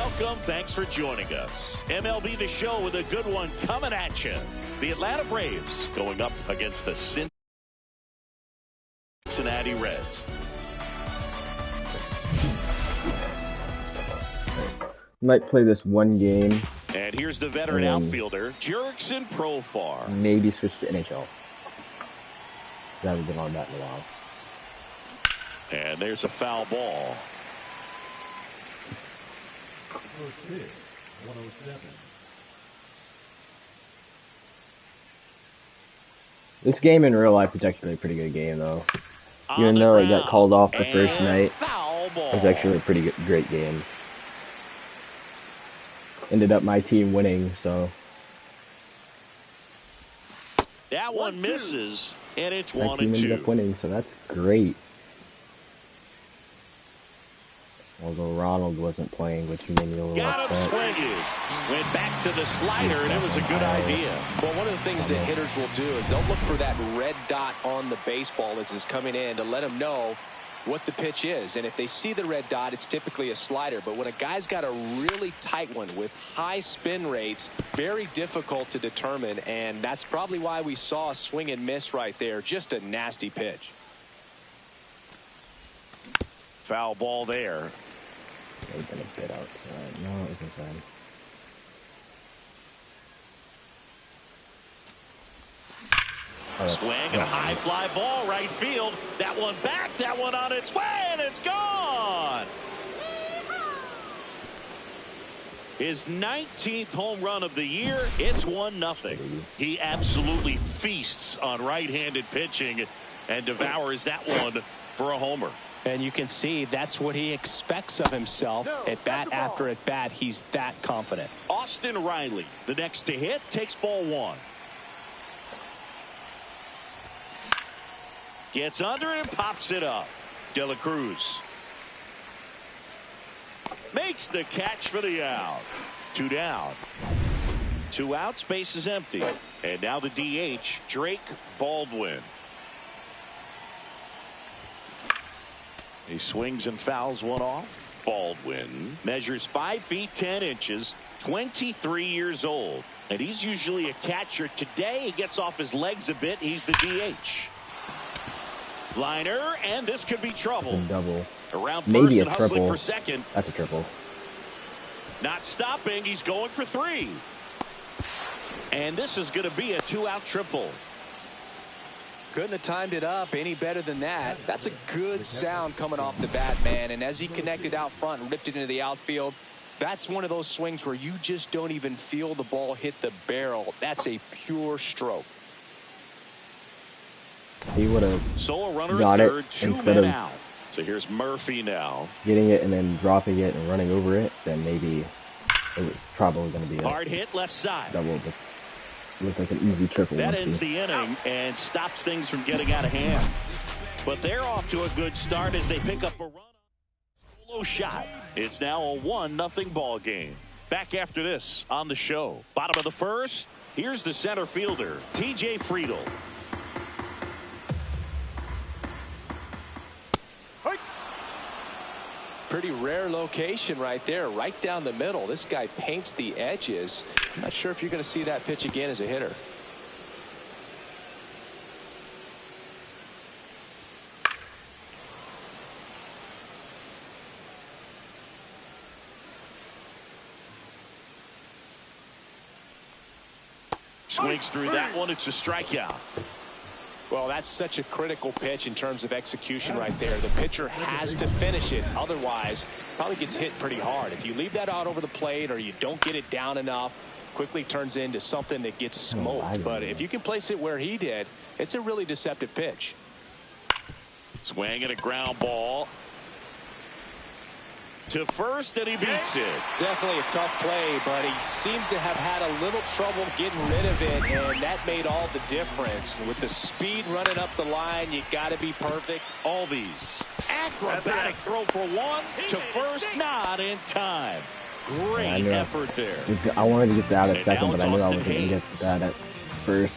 welcome. Thanks for joining us. MLB The Show with a good one coming at you. The Atlanta Braves going up against the Cincinnati Reds. Might play this one game. And here's the veteran outfielder, Jurickson Profar. Maybe switch to NHL. I haven't been on that in a while. And there's a foul ball. First pitch, 107. This game in real life is actually a pretty good game, though. Even though it got called off the first night, it was actually a pretty good, great game. Ended up my team winning, so. That one misses, and it's 1-2. My team ended up winning, so that's great. Although Ronald wasn't playing, which made me a little upset. Got him swinging. Went back to the slider, and it was a good idea. Well, one of the things that hitters will do is they'll look for that red dot on the baseball as it's coming in to let them know what the pitch is. And if they see the red dot, it's typically a slider. But when a guy's got a really tight one with high spin rates, very difficult to determine. And that's probably why we saw a swing and miss right there. Just a nasty pitch. Foul ball there. They're gonna get outside. No, it was inside. Swing and a high fly ball right field. That one back, that one on its way, and it's gone. His 19th home run of the year. It's 1-0. He absolutely feasts on right-handed pitching and devours that one for a homer. And you can see that's what he expects of himself. At bat after at bat, he's that confident. Austin Riley, the next to hit, takes ball one. Gets under it and pops it up. De La Cruz makes the catch for the out. 2 down. 2 out, space is empty. And now the DH, Drake Baldwin. He swings and fouls one off. Baldwin measures 5 feet 10 inches, 23 years old. And he's usually a catcher. Today he gets off his legs a bit. He's the DH. Liner, and this could be trouble. That's a double. Around first Maybe and a hustling triple. for second. That's a triple. Not stopping. He's going for 3. And this is going to be a 2-out triple. Couldn't have timed it up any better than that. That's a good sound coming off the bat, man. And as he connected out front and ripped it into the outfield, that's one of those swings where you just don't even feel the ball hit the barrel. That's a pure stroke. He would have got it instead of So here's Murphy now. getting it and then dropping it and running over it. Then maybe it was probably going to be a Hard hit left side. double. But looked like an easy triple. That ends the inning and stops things from getting out of hand. But they're off to a good start as they pick up a run. Solo shot. It's now a 1-0 ball game. Back after this on the show. Bottom of the first. Here's the center fielder, TJ Friedl. Pretty rare location right there, right down the middle. This guy paints the edges. I'm not sure if you're going to see that pitch again as a hitter. Swings through that one. It's a strikeout. Well, that's such a critical pitch in terms of execution right there. The pitcher has to finish it. Otherwise, probably gets hit pretty hard. If you leave that out over the plate or you don't get it down enough, quickly turns into something that gets smoked. But if you can place it where he did, it's a really deceptive pitch. Swing and a ground ball to first, and he beats it. Definitely a tough play, but he seems to have had a little trouble getting rid of it, and that made all the difference. With the speed running up the line, you got to be perfect. Albies, acrobatic throw for one to first, not in time. Great effort there. I wanted to get that at second, but I knew I wasn't going to get that at first.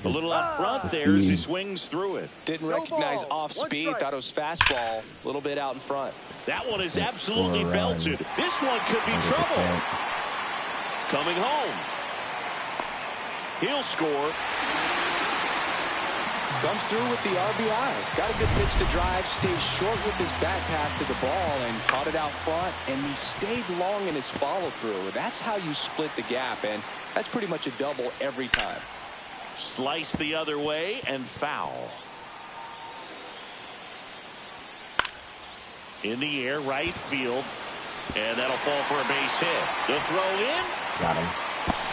A little out front there as he swings through it. Didn't recognize off speed. Thought it was fastball. A little bit out in front. That one is absolutely belted. This one could be trouble. Coming home. He'll score. Comes through with the RBI. Got a good pitch to drive. Stays short with his back path to the ball and caught it out front. And he stayed long in his follow through. That's how you split the gap. And that's pretty much a double every time. Slice the other way and foul. In the air, right field. And that'll fall for a base hit. The throw in. Got him.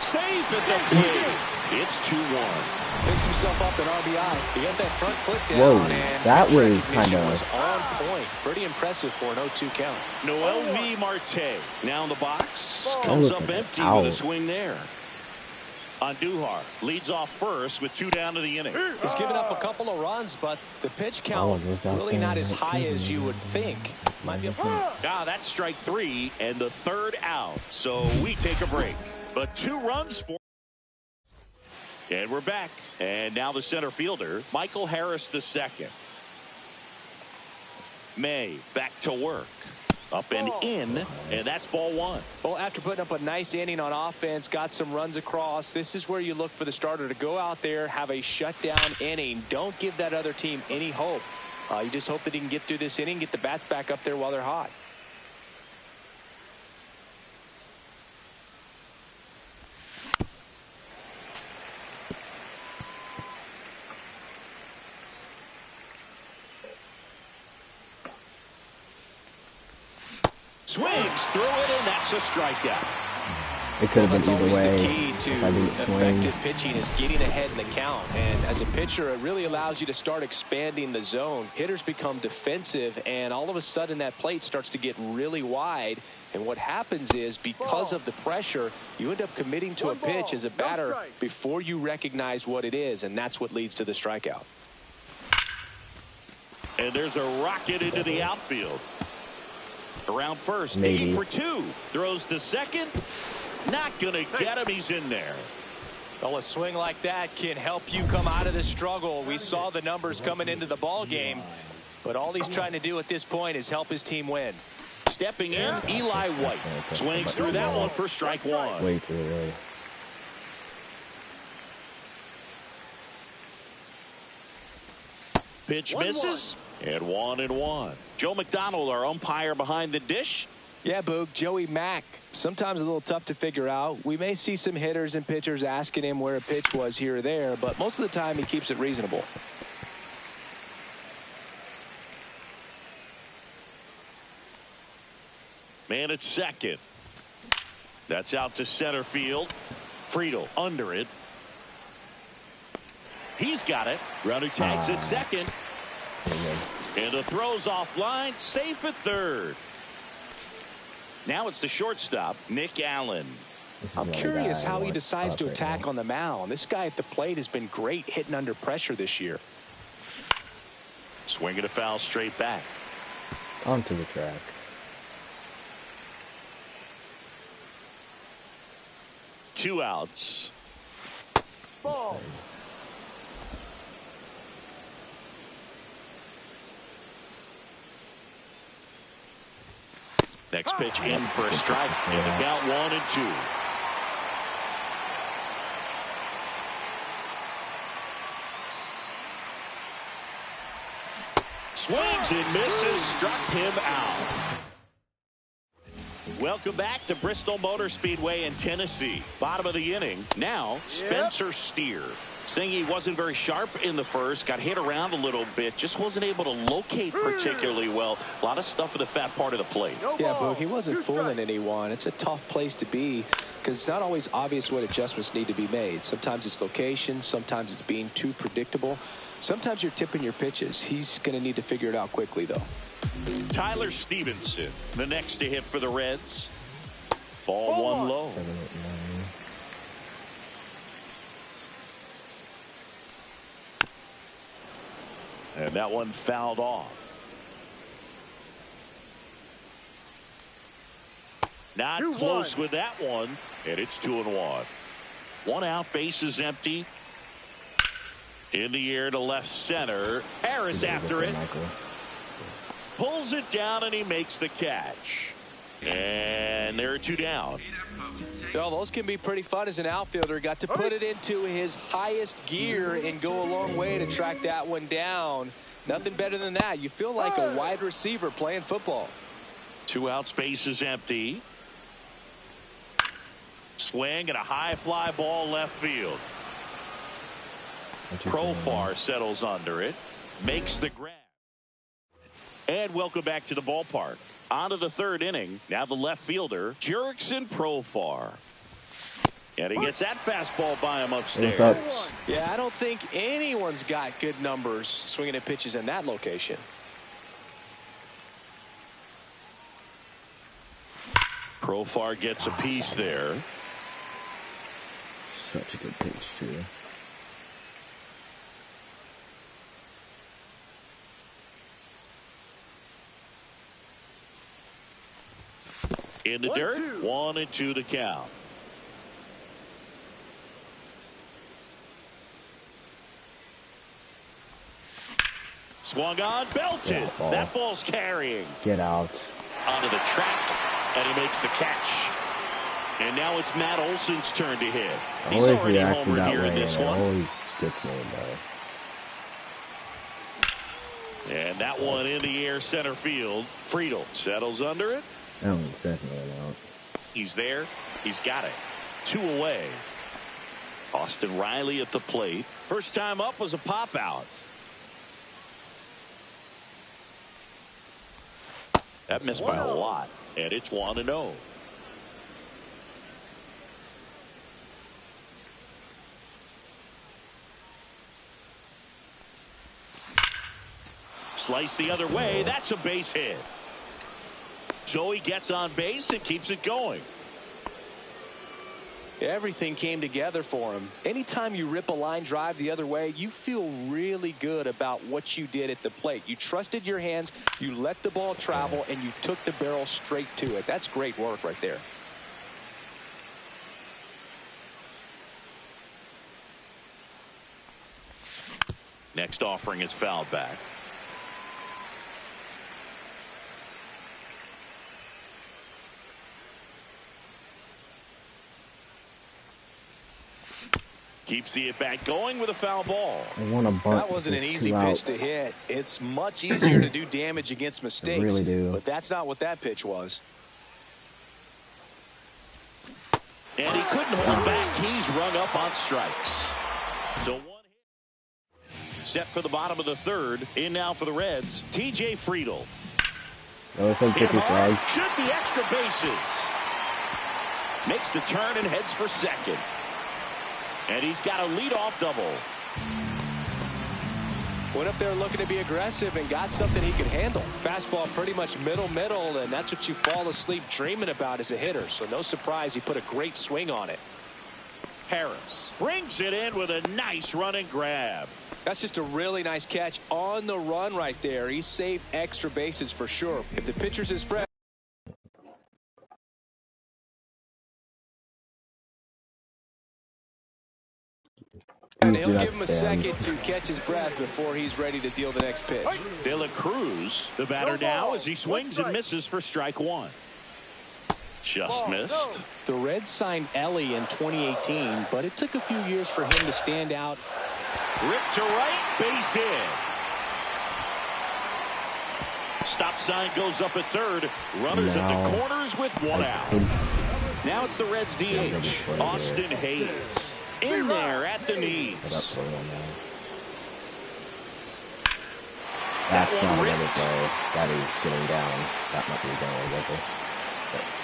Safe at the plate. It's 2-1. Picks himself up an RBI. He got that front foot down. Whoa, and that was kind was of on point. Pretty impressive for an 0-2 count. Noel V. Marte now in the box. Comes up empty with a swing there. Andujar leads off first with 2 down to the inning. He's given up a couple of runs, but the pitch count really not as high as you would think. Might be that's strike 3 and the 3rd out. So we take a break. But 2 runs for. And we're back. And now the center fielder, Michael Harris II. May back to work. Up and in, and that's ball 1. Well, after putting up a nice inning on offense, got some runs across, this is where you look for the starter to go out there, have a shutdown inning. Don't give that other team any hope. You just hope that he can get through this inning, get the bats back up there while they're hot. Swings through it, and that's a strikeout. It could have been either way. The key to effective pitching is getting ahead in the count. And as a pitcher, it really allows you to start expanding the zone. Hitters become defensive, and all of a sudden that plate starts to get really wide. And what happens is, because of the pressure, you end up committing to a pitch as a batter before you recognize what it is, and that's what leads to the strikeout. And there's a rocket into the outfield. Around first, digging for 2. Throws to second. Not going to get him. He's in there. Well, a swing like that can help you come out of the struggle. We saw the numbers coming into the ball game, but all he's trying to do at this point is help his team win. Stepping in, Eli White. Swings through that one for strike 1. Way too early. Pitch misses. And 1-1. Joe McDonald, our umpire behind the dish. Yeah, Boog, Joey Mack. Sometimes a little tough to figure out. We may see some hitters and pitchers asking him where a pitch was here or there, but most of the time he keeps it reasonable. Man at second. That's out to center field. Friedel under it. He's got it. Runner tags at second. And the throw's offline, safe at third. Now it's the shortstop, Nick Allen. I'm curious how he decides to attack on the mound. This guy at the plate has been great hitting under pressure this year. Swinging a foul straight back. Onto the track. Two outs. Ball. Next pitch in for a strike. And the count 1-2. Swings and misses. Struck him out. Welcome back to Bristol Motor Speedway in Tennessee. Bottom of the inning. Now, Spencer Steer. Saying he wasn't very sharp in the first, got hit around a little bit, just wasn't able to locate particularly well. A lot of stuff in the fat part of the plate. Yeah, Boog, he wasn't fooling anyone. It's a tough place to be because it's not always obvious what adjustments need to be made. Sometimes it's location, sometimes it's being too predictable. Sometimes you're tipping your pitches. He's going to need to figure it out quickly, though. Tyler Stevenson, the next to hit for the Reds. Ball one low. 7, 8, 9. And that one fouled off. Not close with that one. And it's 2-1. One out, base is empty. In the air to left center. Harris after it. Pulls it down and he makes the catch. And there are 2 down. Well, those can be pretty fun as an outfielder. Got to put it into his highest gear and go a long way to track that one down. Nothing better than that. You feel like a wide receiver playing football. 2 out, space is empty. Swing and a high fly ball left field. Profar settles under it. Makes the grab. And welcome back to the ballpark. On to the 3rd inning. Now the left fielder, Jurickson Profar. And he gets that fastball by him upstairs. Yeah, I don't think anyone's got good numbers swinging at pitches in that location. Profar gets a piece there. Such a good pitch, too. In the dirt, 1-2 the count. Swung on, belted. That ball's carrying. Get out. Onto the track, and he makes the catch. And now it's Matt Olson's turn to hit. He's already homered here in this one. Always gets me, though. And that one in the air center field. Friedel settles under it. That one's definitely out. He's there. He's got it. 2 away. Austin Riley at the plate. First time up was a pop out. That missed by a lot. And it's 1-0. Slice the other way. That's a base hit. So he gets on base and keeps it going. Everything came together for him. Anytime you rip a line drive the other way, you feel really good about what you did at the plate. You trusted your hands, you let the ball travel, and you took the barrel straight to it. That's great work right there. Next offering is fouled back. Keeps the at-bat going with a foul ball. That wasn't an easy pitch to hit. It's much easier to do damage against mistakes. Really do. But that's not what that pitch was. And he couldn't hold back. He's rung up on strikes. So 1 hit. Set for the bottom of the 3rd. In now for the Reds, T.J. Friedel. Hit hard, should be extra bases. Makes the turn and heads for second. And he's got a leadoff double. Went up there looking to be aggressive and got something he could handle. Fastball pretty much middle, and that's what you fall asleep dreaming about as a hitter. So no surprise he put a great swing on it. Harris brings it in with a nice running grab. That's just a really nice catch on the run right there. He saved extra bases for sure. If the pitcher's his friend. And he'll give him a second to catch his breath before he's ready to deal the next pitch. De La Cruz, the batter now, as he swings and misses for strike 1. Just missed. The Reds signed Ellie in 2018, but it took a few years for him to stand out. Rip to right, base hit. Stop sign goes up at 3rd. Runners at the corners with 1 out. Now it's the Reds DH, Austin Hayes. In there at the knees. That's not one another play. That is getting down. That might be going.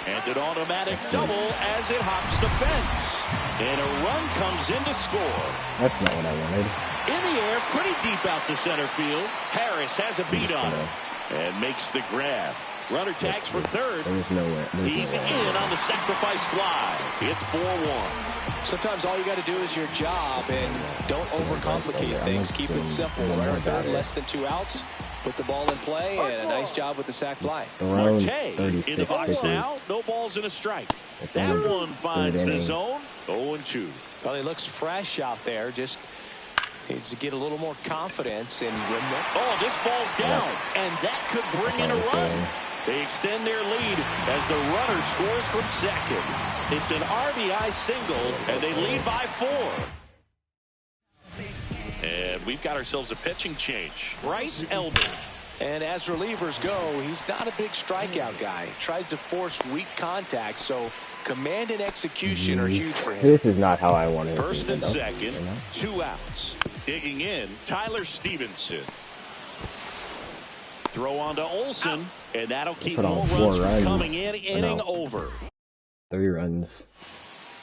And an automatic double as it hops the fence. And a run comes in to score. That's not what I wanted. In the air, pretty deep out to center field. Harris has a beat on him and makes the grab. Runner tags for 3rd. There's nowhere. He's in on the sacrifice fly. It's 4-1. Sometimes all you got to do is your job and don't overcomplicate things. Keep it simple. Runner 3rd, less than 2 outs. Put the ball in play, and a nice job with the sac fly. Marte in the box now. No balls and a strike. That one finds the zone. 0-2. Well, he looks fresh out there. Just Needs to get a little more confidence. And oh, this ball's down, and that could bring in a run. They extend their lead as the runner scores from second. It's an RBI single, and they lead by 4. And we've got ourselves a pitching change. Bryce Elder. And as relievers go, he's not a big strikeout guy. Tries to force weak contact, so command and execution are huge for him. This is not how I want it. First and second, 2 outs. Digging in, Tyler Stevenson. Throw on to Olsen, and that'll keep more runs from coming in. Inning over. 3 runs.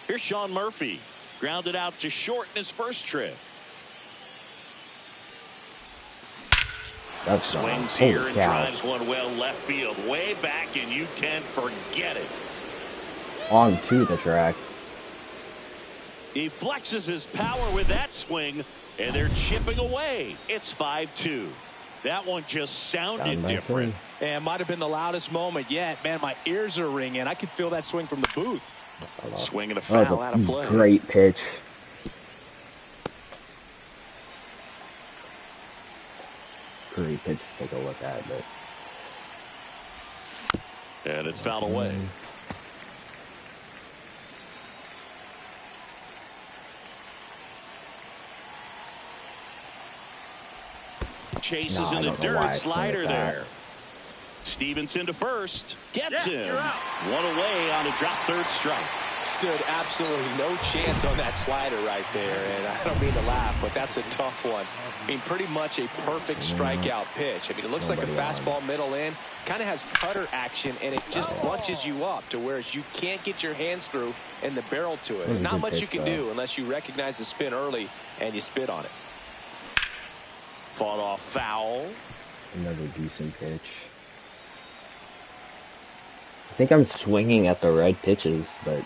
Here's Sean Murphy. Grounded out to short in his first trip. That's swings here and drives one well left field. Way back, and you can forget it. On to the track. He flexes his power with that swing, and they're chipping away. It's 5-2. That one just sounded different. And might have been the loudest moment yet. Man, my ears are ringing. I could feel that swing from the booth. Swinging a foul out of play. Great pitch. Great pitch to take a look at. But... And it's fouled away. Chases in the dirt, slider there. Stevenson to first, gets him. One away on a drop third strike. Stood absolutely no chance on that slider right there, and I don't mean to laugh, but that's a tough one. I mean, pretty much a perfect strikeout pitch. I mean, it looks like a fastball middle in, kind of has cutter action, and it just bunches you up to where you can't get your hands through and the barrel to it. Not much you can do unless you recognize the spin early and you spit on it. Fought off foul. Another decent pitch. I think I'm swinging at the right pitches, but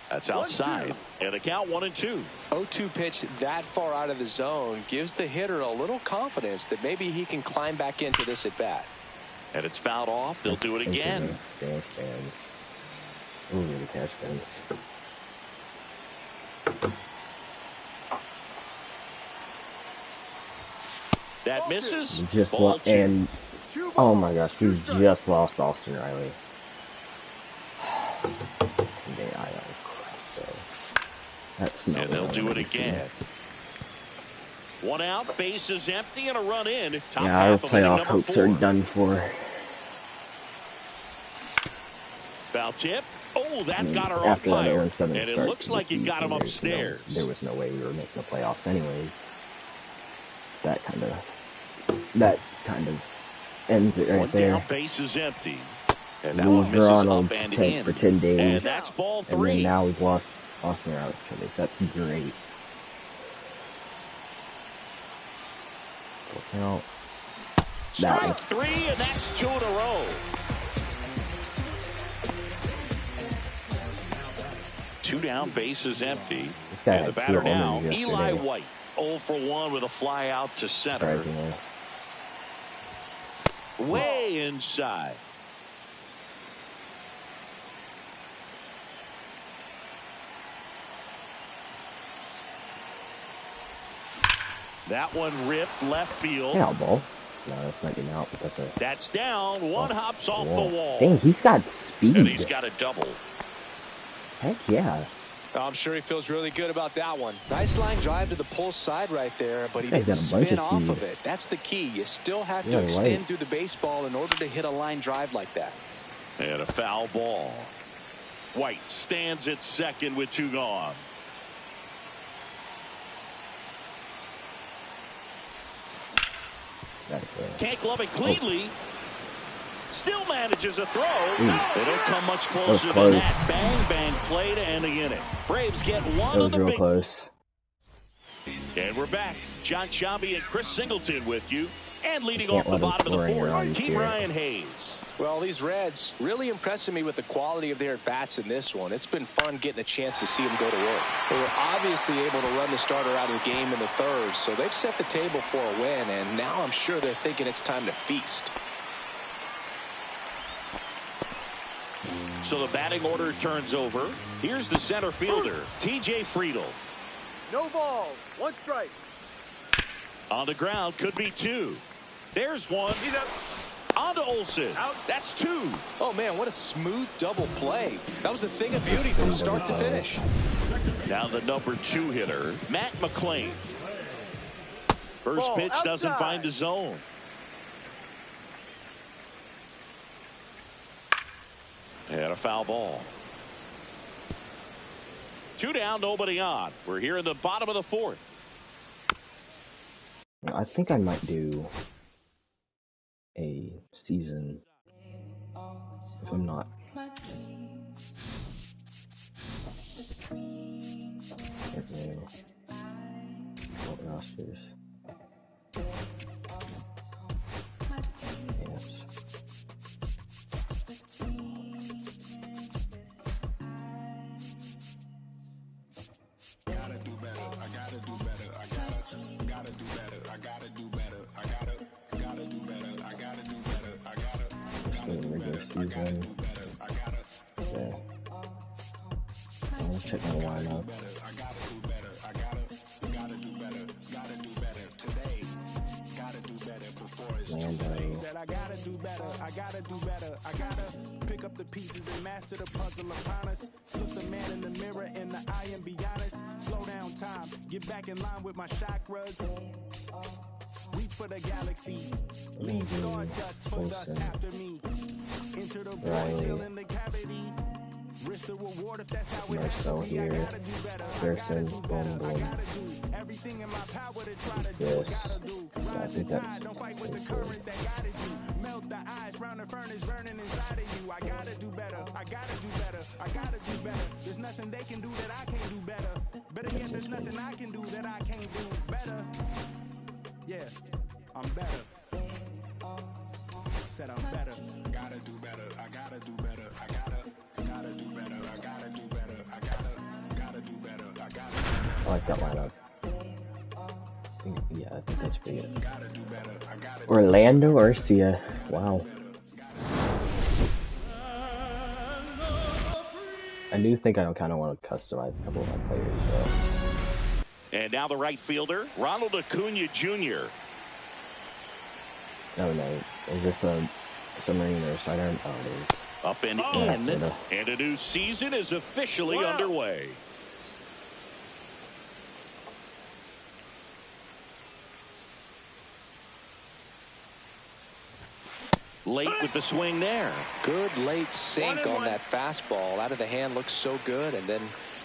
that's outside. And the count 1-2. 0-2 pitch that far out of the zone gives the hitter a little confidence that maybe he can climb back into this at bat. And it's fouled off. They'll do it again. Stands. Ooh, the cash fence. That misses. And oh my gosh, we just lost Austin Riley. That's not. And they'll do it again. 1 out, bases empty, and a run in. Top our playoff hopes are done for. Foul tip. Oh, that got her on fire. And it looks like it got him upstairs. There was no way we were making the playoffs anyways. That kind of ends it right there. Down, bases empty. And that one misses up and in. For 10 days. And that's ball 3. And now we've lost Austin Riley. That's great. Now, strike 3, and that's 2 in a row. 2 down, bases empty. And the batter now, Eli White. 0 for 1 with a fly out to center. Way inside. That one ripped left field. Foul ball. No, that's not getting out. But that's down. One hops off the wall. Dang, he's got speed. And he's got a double. Heck yeah. I'm sure he feels really good about that one. Nice line drive to the pull side right there, but he didn't spin off of it. That's the key. You still have to extend through the baseball in order to hit a line drive like that. And a foul ball. White stands at second with 2 gone. Can't glove it cleanly. Still manages a throw. They don't come much closer than that. Bang, bang play to end the inning. Braves get one of the big. Close. And we're back. John Sciambi and Chris Singleton with you. And leading off the bottom of the 4th, Team Ryan Hayes. Well, these Reds really impressing me with the quality of their bats in this one. It's been fun getting a chance to see them go to work. They were obviously able to run the starter out of the game in the 3rd, so they've set the table for a win, and now I'm sure they're thinking it's time to feast. So the batting order turns over. Here's the center fielder, T.J. Friedl. No ball. 1 strike. On the ground, could be 2. There's 1. He's up. On to Olsen. Out. That's 2. Oh, man, what a smooth double play. That was a thing of beauty from start to finish. Now the number 2 hitter, Matt McClain. First Ball pitch doesn't outside. find the zone. And a foul ball. 2 down, nobody on. We're here in the bottom of the 4th. I think I might do a season if I'm not. Rosters. Yes. Gotta do better. I gotta do better. I gotta do better. I gotta do better. I gotta do better. I gotta do better. I gotta do better. I gotta do better. I gotta. Yeah. Let's check my lineup. I gotta do better. I gotta do better. Gotta do better today. Gotta do better before it's too late. Said I gotta do better. I gotta do better. I gotta pick up the pieces and master the puzzle upon us. Look the man in the mirror in the eye and be honest. Slow down time. Get back in line with my chakras. Reach for the galaxy. Leave stardust for dust after me. Enter the void, fill in the cavity. Risk the reward if that's how it has to be. I gotta do better. I gotta do better. I gotta do everything in my power to try to do what I gotta do. Rise the tide, don't fight with the current that guided you. Melt the ice round the furnace burning inside of you. I gotta do better. I gotta do better. I gotta do better. There's nothing they can do that I can't do better. Better yet, there's nothing I can do that I can't do better. Yeah, I'm better. Said I'm better. Gotta do better. I gotta do better. I gotta do better. I gotta do better. I gotta do better. I gotta. I like that lineup. Yeah, I think that's pretty good. Gotta do better. I gotta. Orlando Arcia. Wow. I do think I kind of want to customize a couple of my players, though. And now the right fielder, Ronald Acuna Jr. Oh no, is this a submarine or a sidearm? Oh, it is. Up and in, and a new season is officially underway. Late with the swing there. Good late sink on that fastball. Out of the hand, looks so good. And then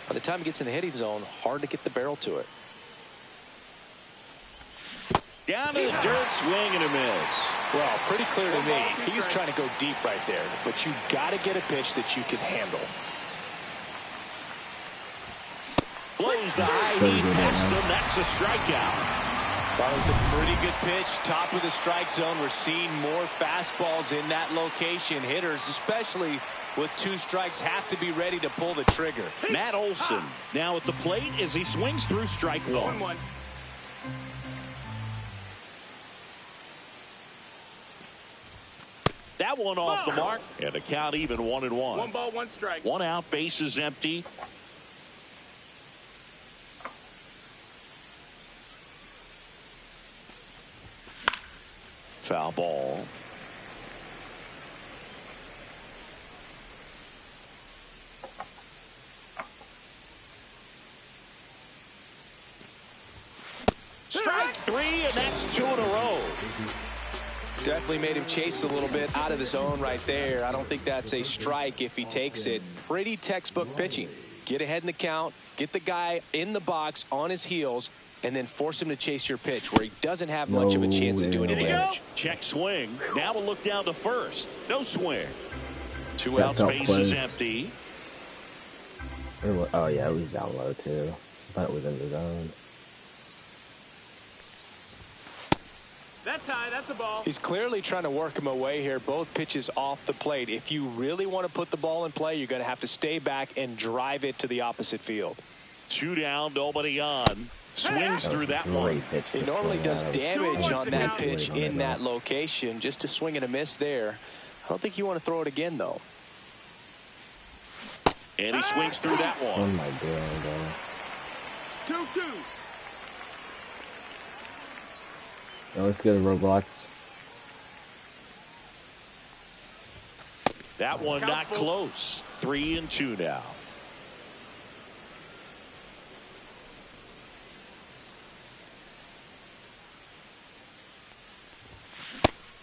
by the time it gets in the hitting zone, hard to get the barrel to it. Down to the dirt, swing and a miss. Well, pretty clear to me. He's trying to go deep right there. But you got to get a pitch that you can handle. Blows the high heat past him. That's a strikeout. That was a pretty good pitch. Top of the strike zone. We're seeing more fastballs in that location. Hitters, especially with 2 strikes, have to be ready to pull the trigger. Matt Olson now at the plate as he swings through strike 1. That one off the mark, and the count even 1-1. 1 ball, 1 strike. 1 out, bases empty. Foul ball. Strike 3, and that's 2 in a row. Definitely made him chase a little bit out of the zone right there. I don't think that's a strike if he takes it. Pretty textbook pitching. Get ahead in the count, get the guy in the box on his heels, and then force him to chase your pitch where he doesn't have much of a chance to do any damage. Check swing. Now we'll look down to first. No swing. 2 outs, felt bases close. empty. Oh yeah, it was down low too. I thought it was in the zone. That's high. That's a ball. He's clearly trying to work him away here. Both pitches off the plate. If you really want to put the ball in play, you're going to have to stay back and drive it to the opposite field. 2 down, nobody on. Swings through that one. He normally does damage on that pitch in that location. Just a swing and a miss there. I don't think you want to throw it again, though. And he swings through that Oh one. my god. 2-2. Oh, let's go to Roblox. That one not close. 3-2 now.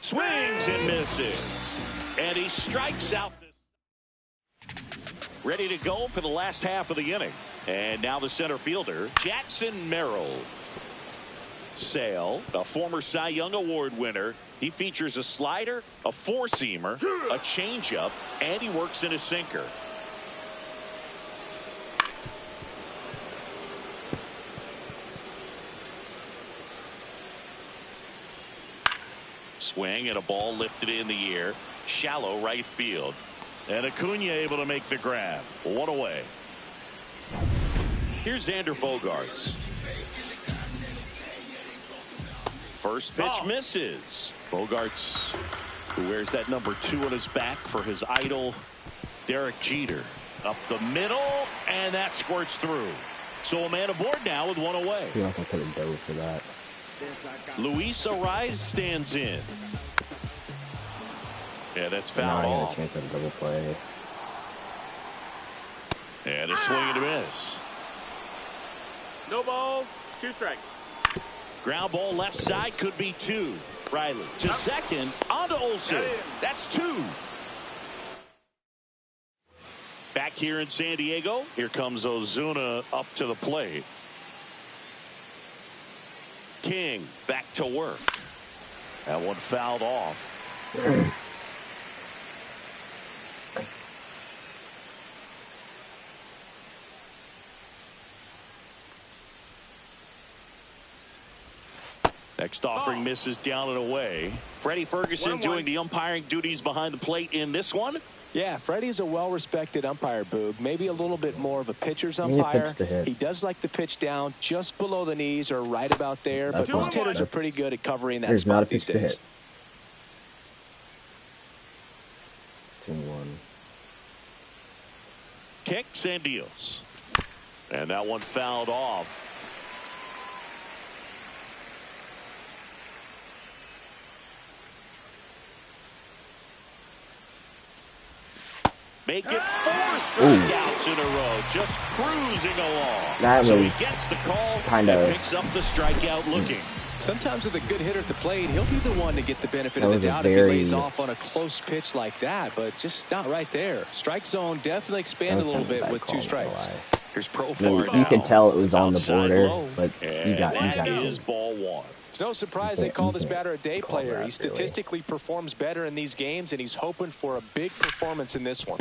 Swings and misses. And he strikes out. Ready to go for the last half of the inning. And now the center fielder, Jackson Merrill. Sale, a former Cy Young Award winner. He features a slider, a four-seamer, a changeup, and he works in a sinker. Swing and a ball lifted in the air. Shallow right field. And Acuna able to make the grab. One away. Here's Xander Bogaerts. First pitch misses. Bogaerts, who wears that number 2 on his back for his idol, Derek Jeter. Up the middle, and that squirts through. So a man aboard now with one away. I feel like I could have dove for that. Luis Ariz stands in. Yeah, that's fouled now I got off. a chance at a double play. And a swing and a miss. No balls, 2 strikes. Ground ball left side, could be 2. Riley to second, on to Olsen. That's 2. Back here in San Diego, here comes Ozuna up to the plate. King back to work. That one fouled off. Next offering misses down and away. Freddie Ferguson doing the umpiring duties behind the plate in this one. Yeah, Freddie's a well-respected umpire, Boog. Maybe a little bit more of a pitcher's umpire. He does like the pitch down just below the knees or right about there. But most hitters are pretty good at covering that spot these days. 2-1. Kicks and deals. And that one fouled off. Make it 4 strikeouts in a row, just cruising along. That so was he gets the call kind and of picks up the strikeout looking. Sometimes with a good hitter at the plate, he'll be the one to get the benefit of the doubt if he lays off on a close pitch like that, but just not right there. Strike zone definitely expanded a little bit with 2 strikes. Here's Profar now. You can tell it was on the border, low, but you got is ball 1. It's no surprise they call this batter a day player. He statistically performs better in these games, and he's hoping for a big performance in this one.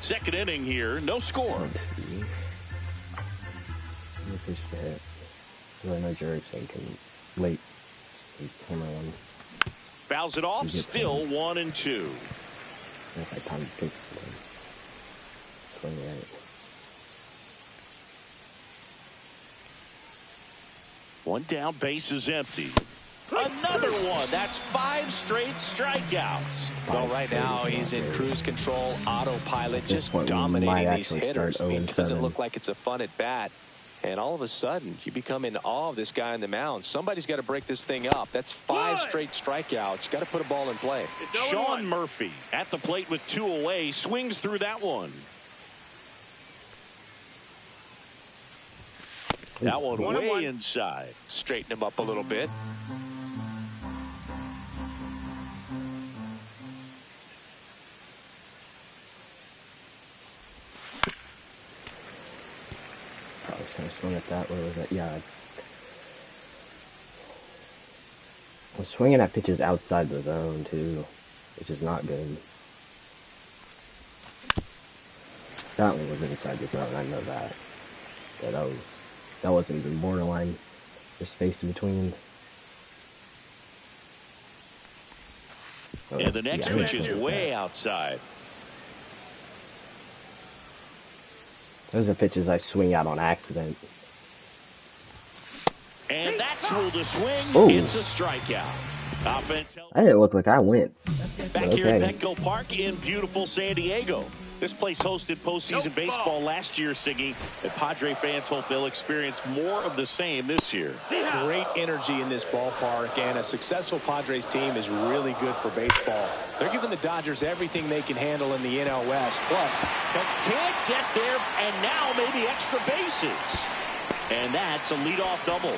Second inning here, no score. I know Jerickson can late hammer one. Fouls it off, still 1-2. If I time to pick 28. One down, base is empty. Another one. That's 5 straight strikeouts. Well, right now he's in cruise control, autopilot, just dominating these hitters. I mean, it doesn't look like it's a fun at bat. And all of a sudden, you become in awe of this guy on the mound. Somebody's got to break this thing up. That's 5 straight strikeouts. Got to put a ball in play. Sean Murphy at the plate with 2 away, swings through that one. That one way inside. Straighten him up a little bit. Probably trying to swing at that. Where was that? Yeah. I'm swinging at pitches outside the zone too, which is not good. That one was inside the zone. I know that. Yeah, that wasn't even borderline. There's space in between. And the next pitch is way outside. Those are pitches I swing out on accident. And that's ruled a swing. Ooh. It's a strikeout. Offense. I didn't look like I went. Back Okay. here at Petco Park in beautiful San Diego. This place hosted postseason baseball last year, Siggy, and Padre fans hope they'll experience more of the same this year. Great energy in this ballpark, and a successful Padres team is really good for baseball. They're giving the Dodgers everything they can handle in the NL West. Plus, can't get there, and now maybe extra bases. And that's a leadoff double.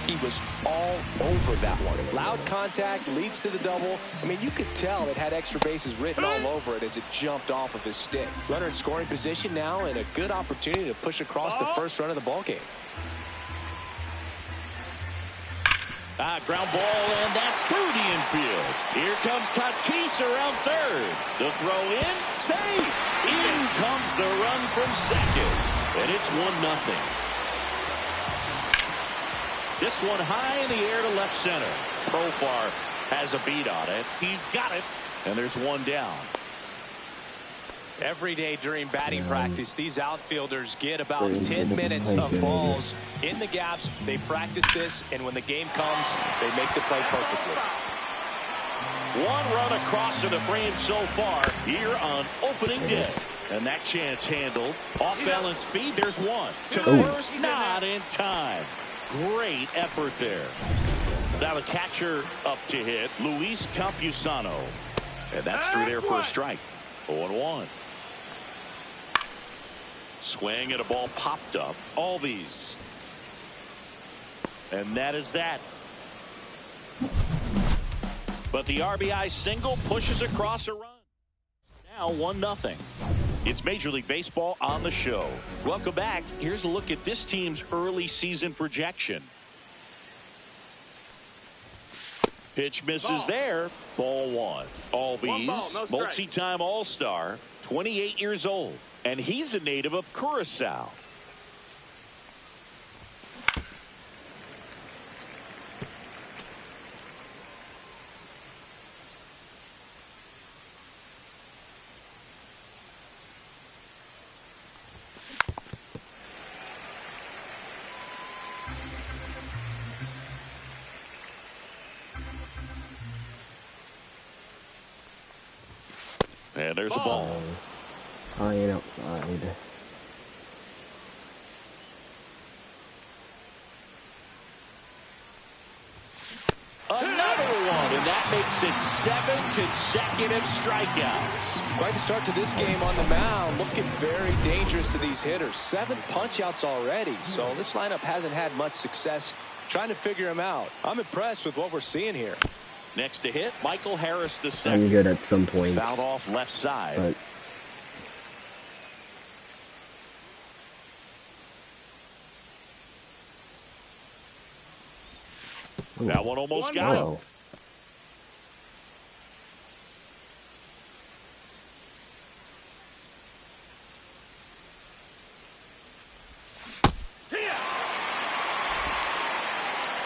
he was all over that one. Loud contact leads to the double. I mean, you could tell it had extra bases written all over it as it jumped off of his stick. Runner in scoring position now, and a good opportunity to push across the first run of the ballgame. Ground ball, and that's through the infield. Here comes Tatis around third. The throw in, safe. In comes the run from second, and it's 1-0. This one high in the air to left center. Profar has a beat on it. He's got it, and there's one down. Every day during batting practice, these outfielders get about 10 minutes of balls in the gaps. They practice this, and when the game comes, they make the play perfectly. One run across in the frame so far here on opening day. And that chance handled. Off-balance feed, there's one. To first, not in time. Great effort there. Now the catcher up to hit, Luis Campusano. And that's through there for a strike. 0-1. Swing and a ball popped up. Albies. And that is that. But the RBI single pushes across a run. Now 1-0. It's Major League Baseball on the show. Welcome back. Here's a look at this team's early season projection. Pitch misses there. Ball one. Albies, multi-time All-Star, 28 years old. And he's a native of Curacao. And there's a ball. Flying outside. Another one, and that makes it 7 consecutive strikeouts. Quite the start to this game on the mound. Looking very dangerous to these hitters. 7 punch-outs already, so this lineup hasn't had much success trying to figure him out. I'm impressed with what we're seeing here. Next to hit, Michael Harris the I'm second. good at some points. Fouled off left side. But that one almost got him. Here.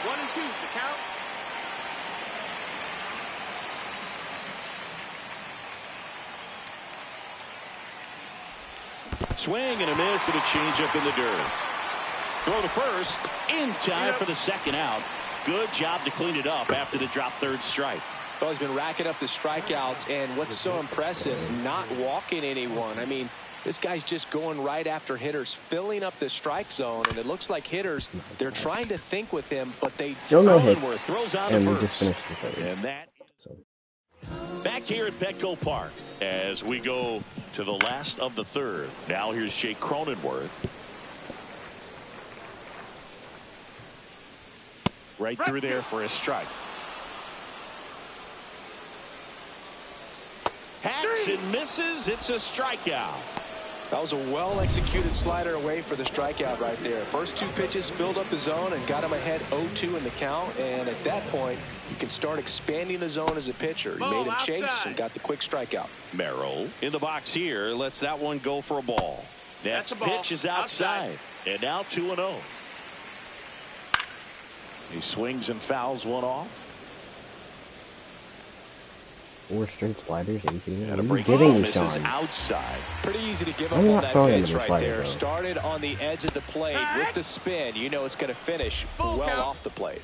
1-2 the count. Swing and a miss and a changeup in the dirt. Throw to first in time for the second out. Good job to clean it up after the drop third strike. Well, he's been racking up the strikeouts, and what's so impressive, not walking anyone. I mean, this guy's just going right after hitters, filling up the strike zone, and it looks like hitters, they're trying to think with him, but they no hits. Throws on And to we first. just finished with third. And that back here at Petco Park as we go to the last of the third. Now here's Jake Cronenworth. Right through there for a strike. Hacks and misses. It's a strikeout. That was a well-executed slider away for the strikeout right there. First 2 pitches filled up the zone and got him ahead 0-2 in the count. And at that point, you can start expanding the zone as a pitcher. He made a chase and got the quick strikeout. Merrill in the box here. Lets that one go for a ball. Next pitch is outside. And now 2-0. He swings and fouls one off. 4 straight sliders? Are you kidding me? And a What are you break giving me, misses Sean? outside. Pretty easy to give up I'm on not that throwing him pitch in the right slider, there. though. Started on the edge of the plate with the spin. You know it's going to finish Full well count. off the plate.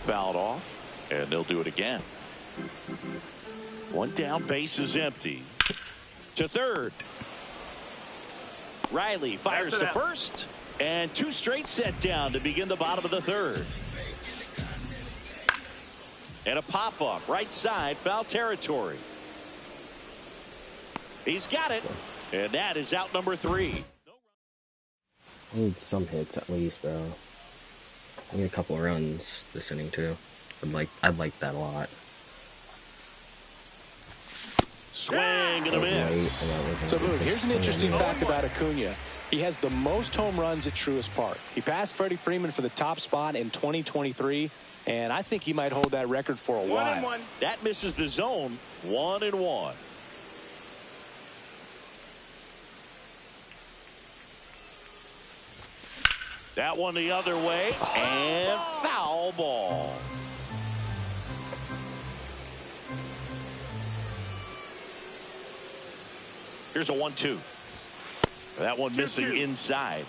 Fouled off, and they'll do it again. 1 down, base is empty. To third. Riley fires to first, and 2 straight set down to begin the bottom of the third. And a pop-up right side, foul territory. He's got it, and that is out number 3. I need some hits at least, bro. I need a couple of runs this inning too. I'd like that a lot. Swing and a miss. So, Boone, here's an interesting fact about Acuna. He has the most home runs at Truist Park. He passed Freddie Freeman for the top spot in 2023, and I think he might hold that record for a while. 1-1. That misses the zone. 1-1. That one the other way, and foul ball. Here's a 1-2. That one missing inside.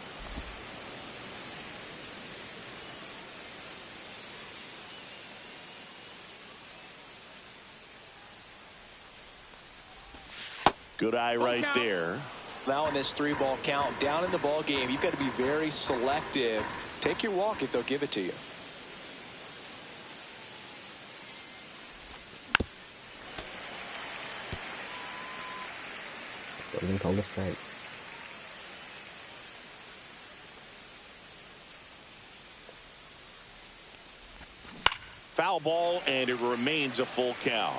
Good eye right there. Now in this 3-ball count, down in the ball game, you've got to be very selective. Take your walk if they'll give it to you. Wasn't called a strike. Foul ball, and it remains a full count.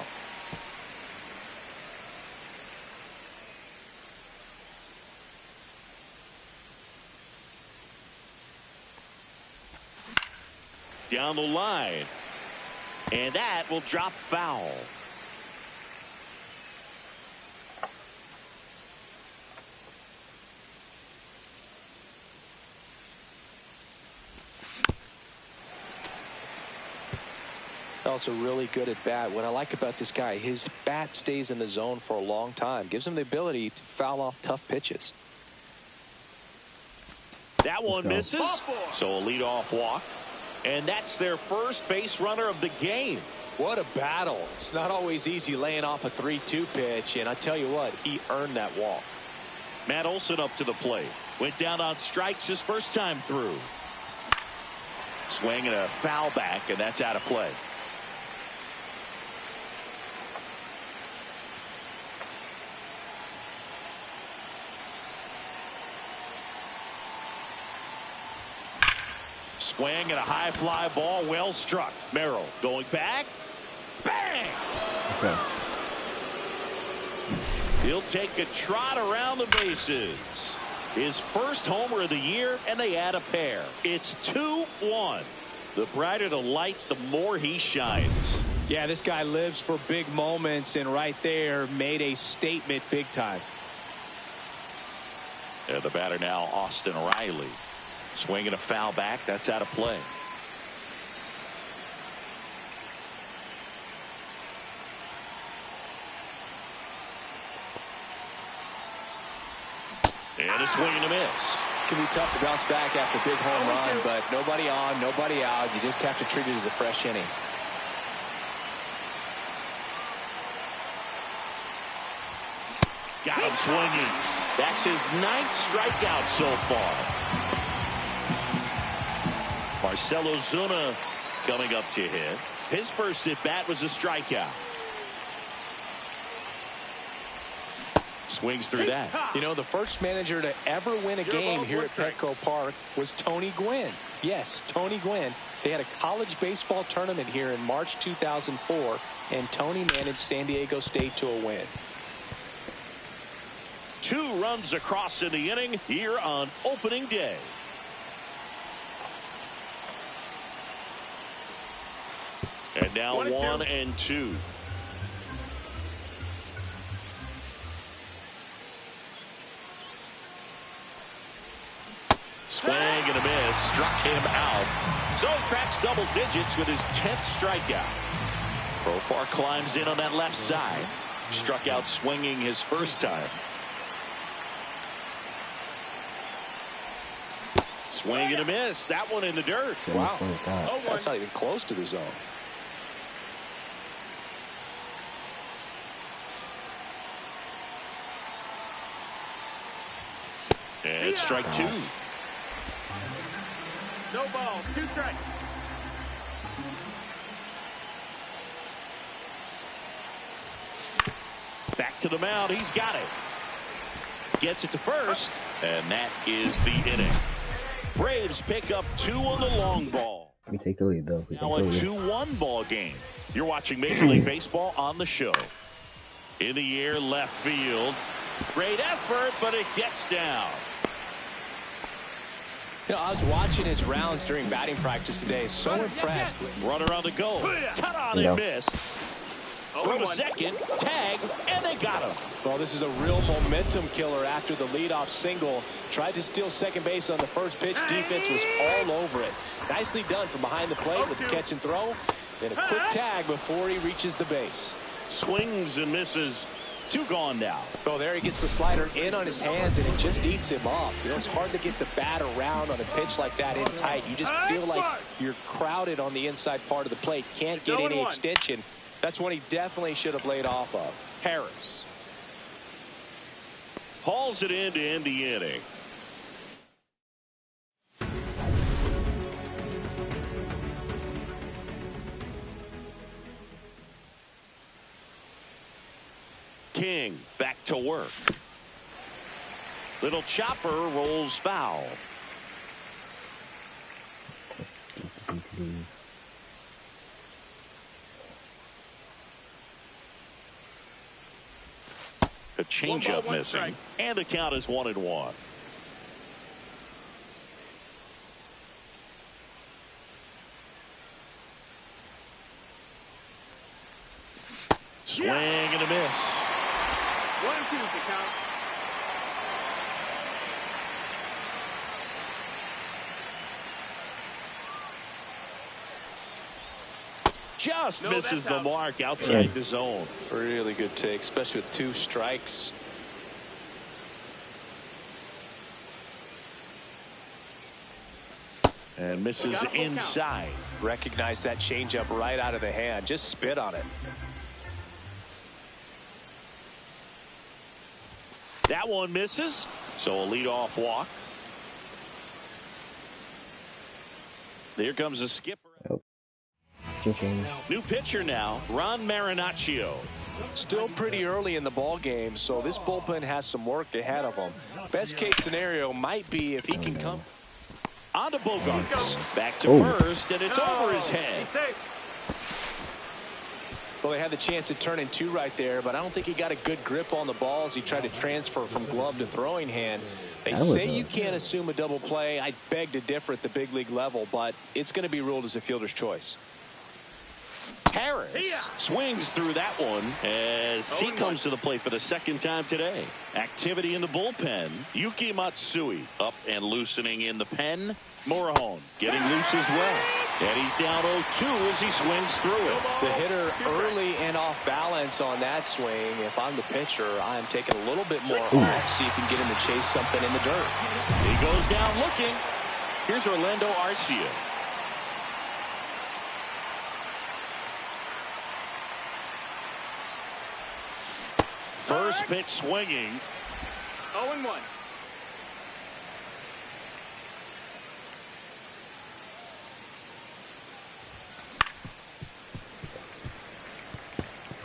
Down the line, and that will drop foul. Also really good at bat. What I like about this guy, his bat stays in the zone for a long time. Gives him the ability to foul off tough pitches. That one misses, so a leadoff walk. And that's their first base runner of the game. What a battle. It's not always easy laying off a 3-2 pitch, and I tell you what, he earned that walk. Matt Olson up to the plate. Went down on strikes his first time through. Swing and a foul back, and that's out of play. Swing and a high fly ball, well struck. Merrill going back. Bang! Okay. He'll take a trot around the bases. His first homer of the year, and they add a pair. It's 2-1. The brighter the lights, the more he shines. Yeah, this guy lives for big moments, and right there made a statement big time. And the batter now, Austin Riley. Swinging a foul back. That's out of play. And a swing and a miss. It can be tough to bounce back after a big home run, but nobody on, nobody out. You just have to treat it as a fresh inning. Got him swinging. That's his 9th strikeout so far. Marcelo Zuna coming up to hit. His first at bat was a strikeout. Swings through that. You know, the first manager to ever win a game here at Petco Park was Tony Gwynn. Yes, Tony Gwynn. They had a college baseball tournament here in March 2004, and Tony managed San Diego State to a win. 2 runs across in the inning here on opening day. And now 1 and 2. Swing and a miss. Struck him out. So he cracks double digits with his 10th strikeout. Far climbs in on that left side. Struck out swinging his first time. Swing and a miss. That one in the dirt. Wow. That's not even close to the zone. And strike two. No balls, 2 strikes. Back to the mound. He's got it. Gets it to first. And that is the inning. Braves pick up 2 on the long ball. We take the lead, though. Now a 2-1 ball game. You're watching Major League Baseball on the show. In the air, left field. Great effort, but it gets down. You know, I was watching his rounds during batting practice today. So impressed. Runner on the go. Cut on and miss. Throw to second. Tag, and they got him. Well, this is a real momentum killer after the leadoff single. Tried to steal second base on the first pitch. Defense was all over it. Nicely done from behind the plate with the catch and throw. Then a quick tag before he reaches the base. Swings and misses. 2 gone now. Oh, there he gets the slider in on his hands, and it just eats him up. You know, it's hard to get the bat around on a pitch like that in tight. You just feel like you're crowded on the inside part of the plate. Can't get any extension. That's one he definitely should have laid off of. Harris hauls it in to end the inning. King back to work. Little chopper rolls foul. A changeup missing, and the count is 1-1. Swing and a miss. 1-2 the count. Just misses the mark outside the zone. Really good take, especially with 2 strikes. And misses inside. Recognize that changeup right out of the hand. Just spit on it. That one misses, so a leadoff walk. There comes a skipper. New pitcher now, Ron Marinaccio. Still pretty early in the ball game, so this bullpen has some work ahead of him. Best case scenario might be if he can come. On to Bogarts. Back to first, and it's over his head. Well, they had the chance at turning 2 right there, but I don't think he got a good grip on the balls. He tried to transfer from glove to throwing hand. They say you can't assume a double play. I beg to differ at the big league level, but it's going to be ruled as a fielder's choice. Harris swings through that one as he comes to the plate for the second time today. Activity in the bullpen. Yuki Matsui up and loosening in the pen. Morahone getting loose as well. And he's down 0-2 as he swings through it. The hitter early and off balance on that swing. If I'm the pitcher, I'm taking a little bit more off. See if you can get him to chase something in the dirt. He goes down looking. Here's Orlando Arcia. First pitch swinging. 0-1.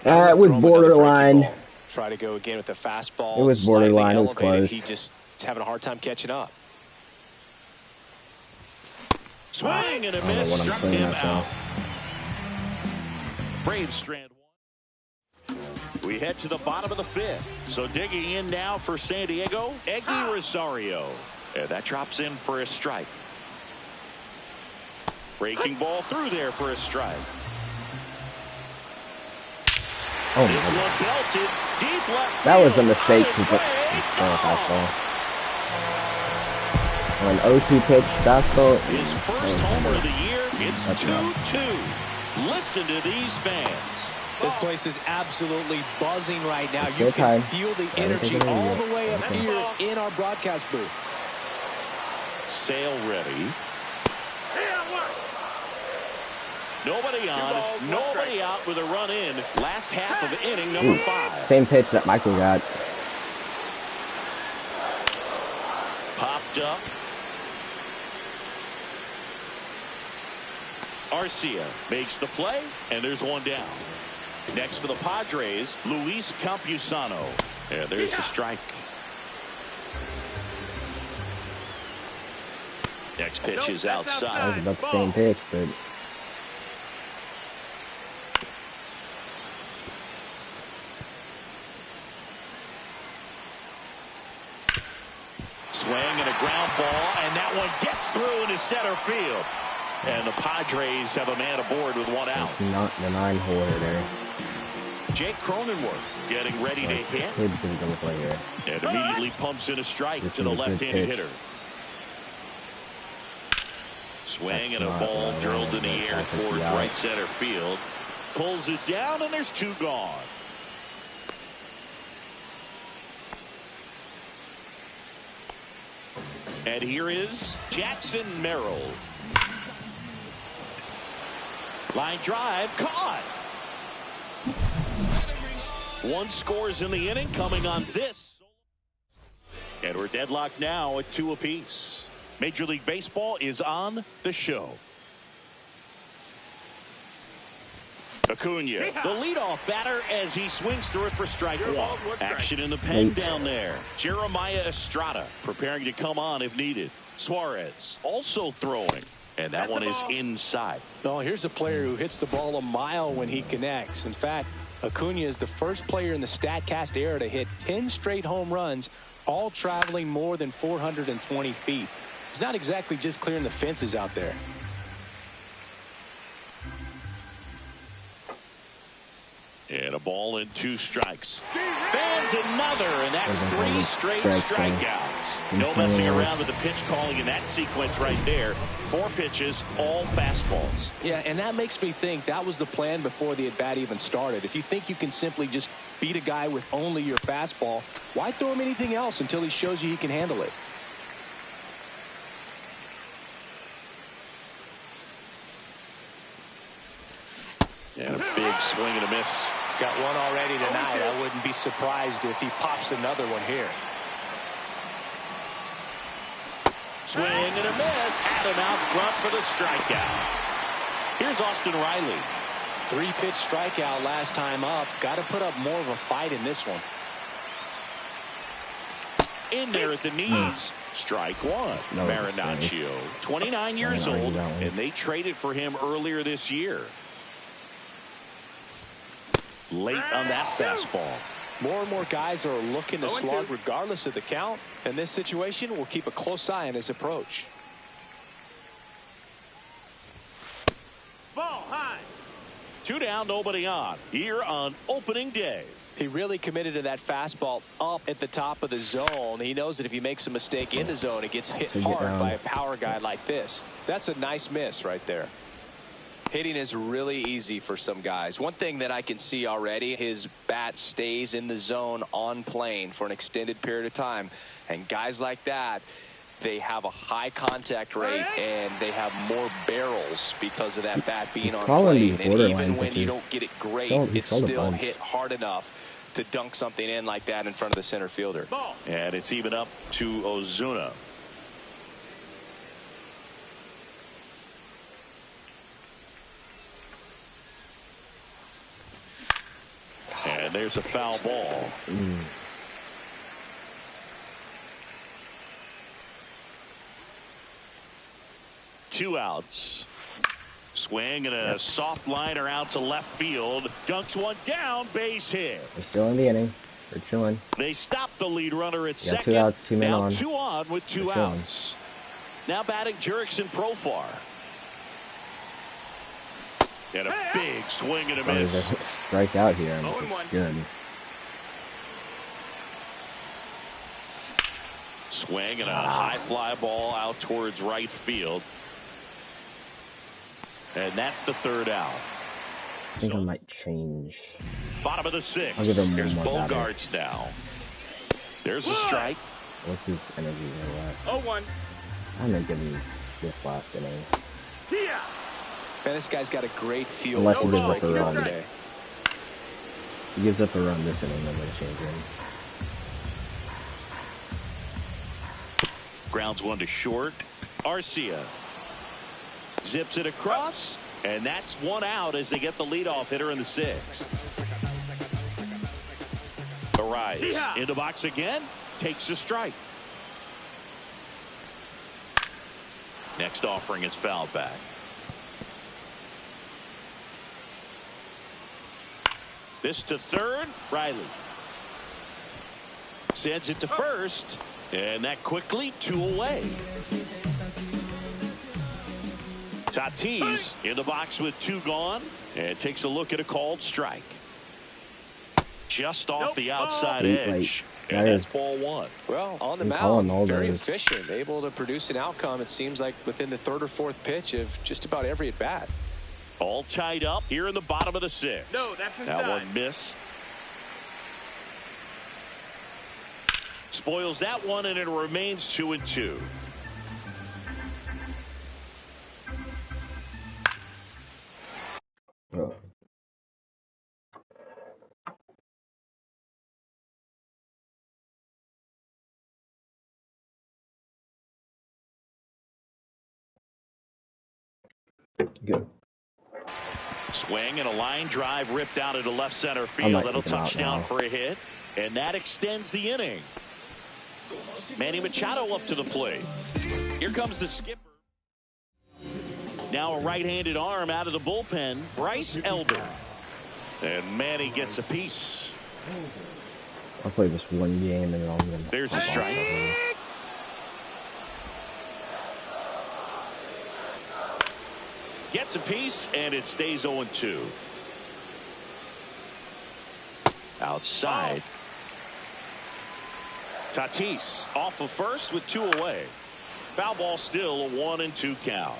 It was borderline. Try to go again with the fastball. It was borderline. It was close. He just is having a hard time catching up. Swing and a miss. Struck him out. Braves strand 1. We head to the bottom of the 5th. So digging in now for San Diego, Eggy Rosario. And that drops in for a strike. Breaking ball through there for a strike. Oh, this one belted deep left. That was a mistake to put fastball. An OC pitch fastball. His first homer of the year. It's 2-2. Listen to these fans. This place is absolutely buzzing right now. You can feel the energy all the way up here in our broadcast booth. Sale ready. Nobody on, nobody out with a run in. Last half of inning number 5. Same pitch that Michael got. Popped up. Arcia makes the play, and there's one down. Next for the Padres, Luis Campusano. Yeah, there's the strike. Next pitch is outside. That was about the same pitch, but Swing and a ground ball, and that one gets through into center field. And the Padres have a man aboard with one out. it's not the 9-holer there. Jake Cronenworth getting ready to hit. Good because he's gonna play here. And immediately pumps in a strike This to the is a good left-handed pitch. hitter. Swing That's and a not ball what I drilled wanted. in the air That's a towards out. right center field. Pulls it down, and there's 2 gone. And here is Jackson Merrill. Line drive, caught. 1 scores in the inning coming on this. And we're deadlocked now at 2 apiece. Major League Baseball is on the show. Acuna, the leadoff batter, as he swings through it for strike 1. Action in the pen down there. Jeremiah Estrada preparing to come on if needed. Suarez also throwing, and that one is inside. Well, here's a player who hits the ball a mile when he connects. In fact, Acuna is the first player in the StatCast era to hit 10 straight home runs, all traveling more than 420 feet. He's not exactly just clearing the fences out there. And a ball and 2 strikes. Fans another, and that's 3 straight strikeouts. No messing around with the pitch calling in that sequence right there. 4 pitches, all fastballs. Yeah, and that makes me think that was the plan before the at-bat even started. If you think you can simply just beat a guy with only your fastball, why throw him anything else until he shows you he can handle it? And a big swing and a miss. He's got one already tonight. I wouldn't be surprised if he pops another one here. Swing and a miss. Had him out front for the strikeout. Here's Austin Riley. 3-pitch strikeout last time up. Got to put up more of a fight in this one. In there at the knees. Strike 1. No, Marinaccio, 29 years old, and they traded for him earlier this year. Late on that fastball. More and more guys are looking to slug regardless of the count. In this situation, we'll keep a close eye on his approach. Ball high. 2 down, nobody on. Here on opening day. He really committed to that fastball up at the top of the zone. He knows that if he makes a mistake in the zone, it gets hit hard by a power guy like this. That's a nice miss right there. Hitting is really easy for some guys. One thing that I can see already, his bat stays in the zone on plane for an extended period of time. And guys like that, they have a high contact rate and they have more barrels because of that bat being on plane. And even when you don't get it great, it's still hit hard enough to dunk something in like that in front of the center fielder. And it's even up to Ozuna. And there's a foul ball. 2 outs. Swing and a soft liner out to left field. Dunks one down, base hit. We're still in the inning. We're chilling. They stop the lead runner at second. 2 outs, 2 men now on. 2 on with 2 outs. Now batting Jurickson Profar. And a big swing and a miss. There's a strike out here. Good. Swing and a high fly ball out towards right field. And that's the 3rd out. I think I might change. Bottom of the 6th. I'll give him Here's one more Bogarts now. There's a strike. What's his energy or what? 0-1. I'm gonna give him this last inning. Yeah. Man, this guy's got a great feel Unless for he gives up a striking run. today. He gives up a run this inning, I'm gonna change him. Grounds one to short. Arcia zips it across, and that's one out as they get the leadoff hitter in the 6th. Arise into box again, takes a strike. Next offering is fouled back. This to third. Riley sends it to first, and that quickly 2 away. Tatis in the box with 2 gone, and takes a look at a called strike. Just off the outside edge, and that's ball 1. Well, on the mound, very efficient, able to produce an outcome, it seems like, within the 3rd or 4th pitch of just about every at-bat. All tied up here in the bottom of the 6th. No, that's inside. That one missed. Spoils that one, and it remains 2-2. Oh. Good. Swing and a line drive ripped out into left center field. That'll touchdown for a hit, and that extends the inning. Manny Machado up to the plate. Here comes the skipper. Now a right-handed arm out of the bullpen, Bryce Elder. And Manny gets a piece. I'll play this one game and then I'll get. There's a strike. Gets a piece, and it stays 0-2. Outside. Tatis off of first with 2 away. Foul ball, still a 1-2 count.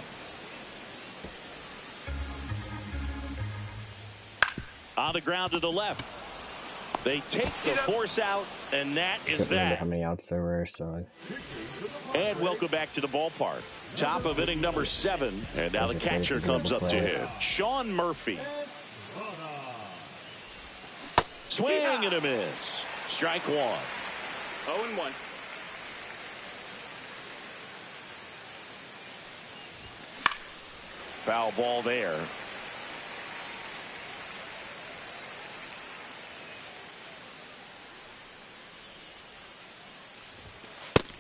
On the ground to the left. They take the force out, and that is that. How many outs there were, so. And welcome back to the ballpark. Top of inning number 7, and now the catcher comes up to hit. Sean Murphy. Swing and a miss. Strike 1. 0-1. Foul ball there.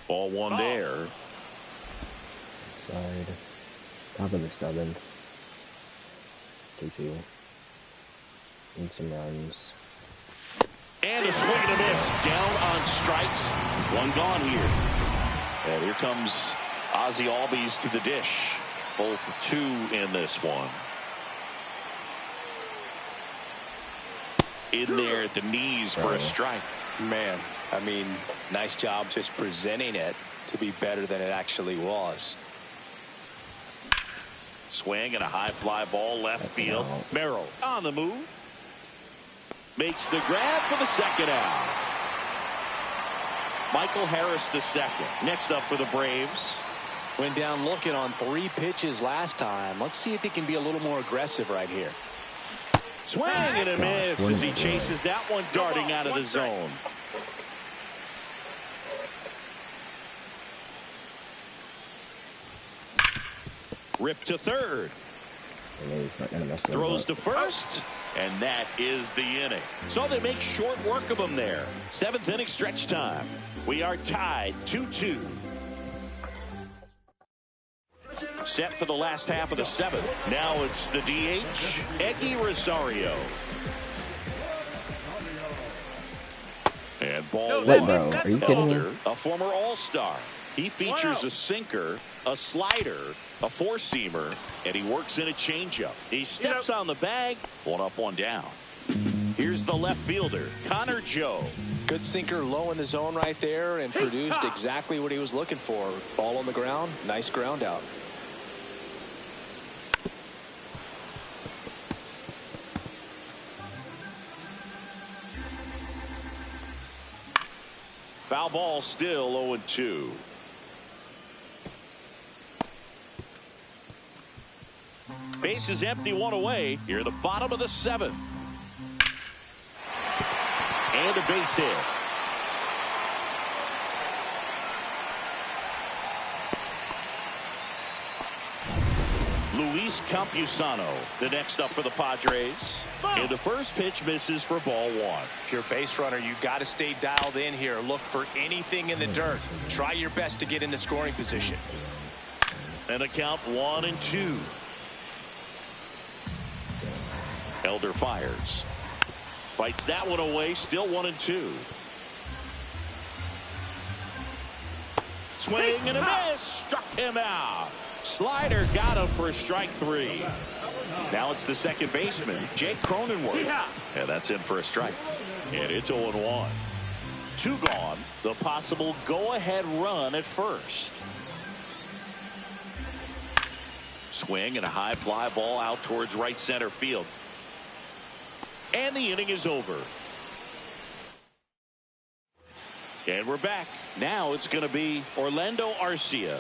Ball 1 there. Side. Top of the 7th. 2-2. Need some runs. And a swing and a miss. Down on strikes. 1 gone here. And here comes Ozzie Albies to the dish. 0 for 2 in this one. In there at the knees for a strike. Man, I mean, nice job just presenting it to be better than it actually was. Swing and a high fly ball left field. Merrill on the move. Makes the grab for the 2nd out. Michael Harris the 2nd. Next up for the Braves. Went down looking on 3 pitches last time. Let's see if he can be a little more aggressive right here. Swing and a miss as he chases that one darting out of the zone. Rip to third. Throws to first, and that is the inning. So they make short work of him there. 7th inning stretch time. We are tied 2-2. Set for the last half of the 7th. Now it's the DH, Eggy Rosario. And ball one. Bro, are you kidding me? A former All-Star. He features a sinker, a slider, a four-seamer, and he works in a changeup. He steps on the bag, 1 up, 1 down. Here's the left fielder, Connor Joe. Good sinker low in the zone right there and produced exactly what he was looking for. Ball on the ground, nice ground out. Foul ball, still 0-2. Base is empty, one away. Here at the bottom of the 7th. And a base hit. Luis Campusano, the next up for the Padres. And the first pitch misses for ball 1. If you're a base runner, you got to stay dialed in here. Look for anything in the dirt. Try your best to get into scoring position. And a count 1-2. Elder fires. Fights that one away. Still 1-2. Swing and a miss. Struck him out. Slider got him for strike 3. Now it's the second baseman, Jake Cronenworth. And that's in for a strike. And it's 0-1. 2 gone. The possible go-ahead run at first. Swing and a high fly ball out towards right center field. And the inning is over. And we're back. Now it's going to be Orlando Arcia.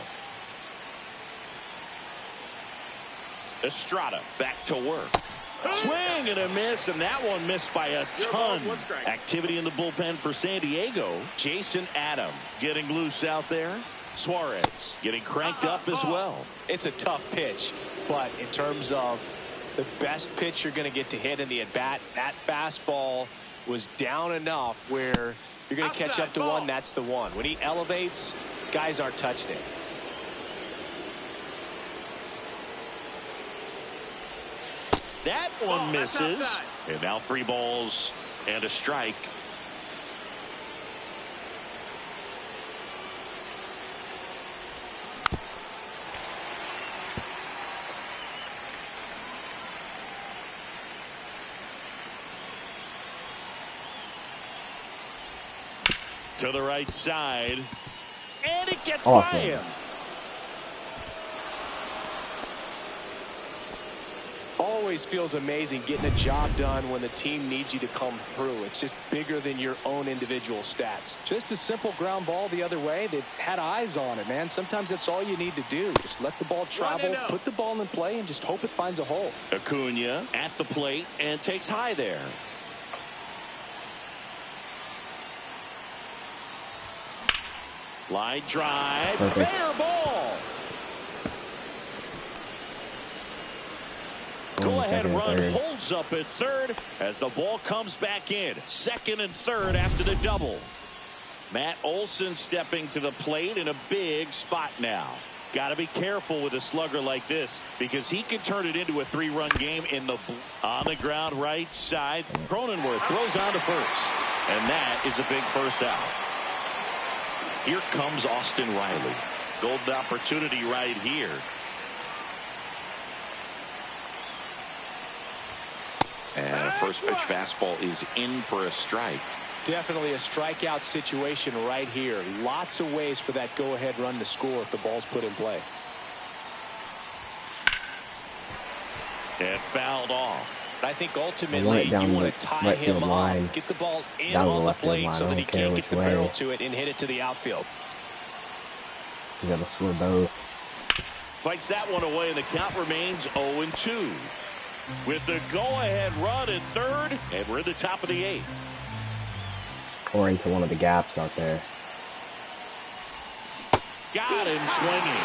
Estrada back to work. Swing and a miss, and that one missed by a ton. Activity in the bullpen for San Diego. Jason Adam getting loose out there. Suarez getting cranked up as well. It's a tough pitch, but in terms of the best pitch you're going to get to hit in the at-bat, that fastball was down enough where you're going to catch up to one. That's the one. When he elevates, guys aren't touching it. That one misses. And now 3 balls and a strike. To the right side. And it gets by him. Always feels amazing getting a job done when the team needs you to come through. It's just bigger than your own individual stats. Just a simple ground ball the other way. They had eyes on it, man. Sometimes that's all you need to do. Just let the ball travel, put the ball in play, and just hope it finds a hole. Acuna at the plate and takes high there. Line drive. Fair ball. Go-ahead run holds up at third as the ball comes back in. Second and third after the double. Matt Olson stepping to the plate in a big spot now. Got to be careful with a slugger like this because he can turn it into a 3-run game in the on the ground right side. Cronenworth throws on to first, and that is a big first out. Here comes Austin Riley. Golden opportunity right here. And a first pitch fastball is in for a strike. Definitely a strikeout situation right here. Lots of ways for that go-ahead run to score if the ball's put in play. And fouled off. I think ultimately you want to tie him off, get the ball in on the plate so that he can't get the barrel to it and hit it to the outfield. You got to score both. Fights that one away, and the count remains 0-2. With the go-ahead run at third, and we're at the top of the 8th. Or into one of the gaps out there. Got him swinging.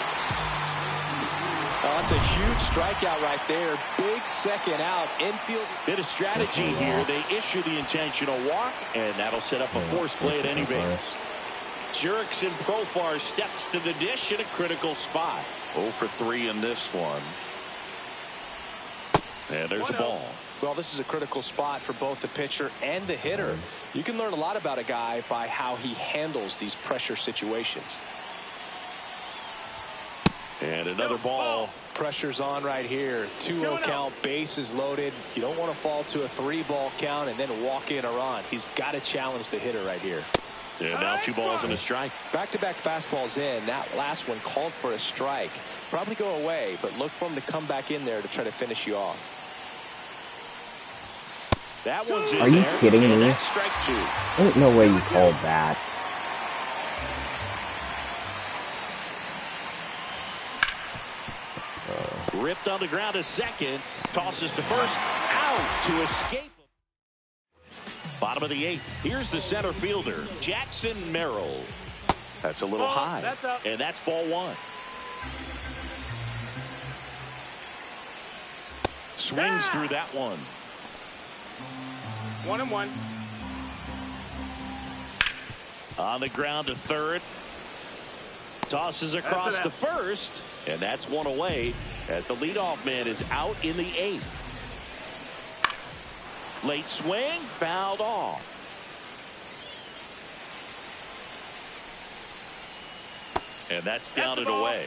Oh, that's a huge strikeout right there. Big second out. Infield. Bit of strategy here. They issue the intentional walk, and that'll set up a force play at any base. Jurickson Profar steps to the dish in a critical spot. 0 for 3 in this one. And there's a ball. Well, this is a critical spot for both the pitcher and the hitter. You can learn a lot about a guy by how he handles these pressure situations. And another ball. Pressure's on right here. 2-0 count, bases loaded. You don't want to fall to a 3-ball count and then walk in a run. He's got to challenge the hitter right here. And now 2 balls and a strike. Back-to-back fastballs in. That last one called for a strike. Probably go away, but look for him to come back in there to try to finish you off. That one's in. Are you there. kidding me? That's strike 2. There's no way you called that. Ripped on the ground to second. Tosses to first. Out to escape. Bottom of the 8th. Here's the center fielder, Jackson Merrill. That's a little high. And that's ball 1. Swings through that one. 1-1. On the ground to third. Tosses across to first. And that's one away as the leadoff man is out in the 8th. Late swing, fouled off. And that's down and away.